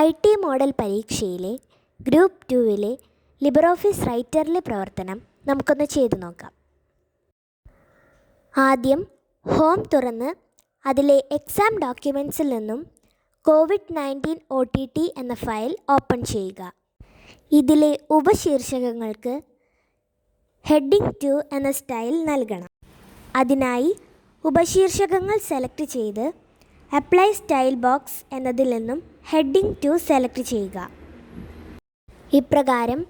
IT model പരീക്ഷയിലെ group 2-ലെ LibreOffice റൈറ്ററിലെ പ്രവർത്തനം നമുക്കൊന്ന് ചെയ്തു നോക്കാം. ആദ്യം ഹോം തുറന്ന് അതിലെ എക്സാം ഡോക്യുമെൻറ്റ്സിൽ നിന്നും COVID-19 OTT എന്ന ഫയൽ ഓപ്പൺ ചെയ്യുക. ഇതിലെ ഉപശീർഷകങ്ങൾക്ക് ഹെഡിംഗ് 2 എന്ന സ്റ്റൈൽ നൽകണം. അതിനായി ഉപശീർഷകങ്ങൾ സെലക്ട് ചെയ്ത് അപ്ലൈ സ്റ്റൈൽ ബോക്സ് എന്നതിൽ നിന്നും ഹെഡിംഗ് 2 സെലക്ട് ചെയ്യുക. ഇപ്രകാരം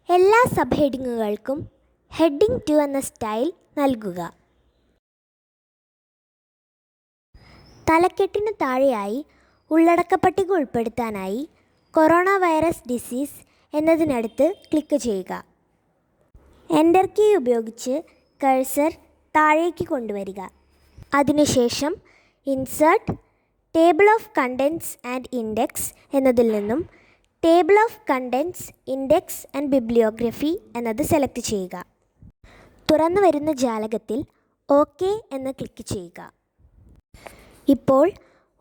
എല്ലാ സബ് ഹെഡിങ്ങുകൾക്കും ഹെഡിംഗ് 2 എന്ന സ്റ്റൈൽ നൽകുക. തലക്കെട്ടിന് താഴെയായി ഉള്ളടക്ക പട്ടിക ഉൾപ്പെടുത്താനായി കൊറോണ വൈറസ് ഡിസീസ് എന്നതിനടുത്ത് ക്ലിക്ക് ചെയ്യുക. എൻ്റർ കീ ഉപയോഗിച്ച് കഴ്സർ താഴേക്ക് കൊണ്ടുവരിക. അതിനുശേഷം insert table of contents and index എന്നതിൽ നിന്നും table of contents index and bibliography എന്നത് സെലക്ട് ചെയ്യുക. തുറന്നു വരുന്ന ജാലകത്തിൽ ഓക്കെ എന്ന് ക്ലിക്ക് ചെയ്യുക. ഇപ്പോൾ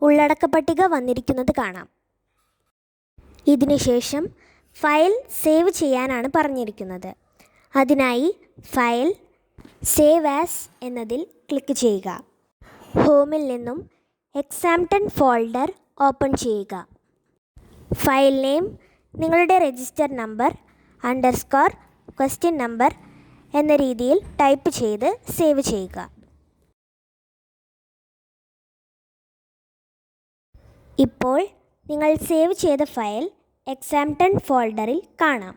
ഉള്ളടക്ക പട്ടിക വന്നിരിക്കുന്നത് കാണാം. ഇതിനുശേഷം ഫയൽ സേവ് ചെയ്യാനാണ് പറഞ്ഞിരിക്കുന്നത്. അതിനായി ഫയൽ സേവ് ആസ് എന്നതിൽ ക്ലിക്ക് ചെയ്യുക. ഹോമിൽ നിന്നും എക്സാംപ്റ്റൻ ഫോൾഡർ ഓപ്പൺ ചെയ്യുക. ഫയൽ നെയിം നിങ്ങളുടെ രജിസ്റ്റർ നമ്പർ _question നമ്പർ എന്ന രീതിയിൽ ടൈപ്പ് ചെയ്ത് സേവ് ചെയ്യുക. ഇപ്പോൾ നിങ്ങൾ സേവ് ചെയ്ത ഫയൽ എക്സാംപ്റ്റൻ ഫോൾഡറിൽ കാണാം.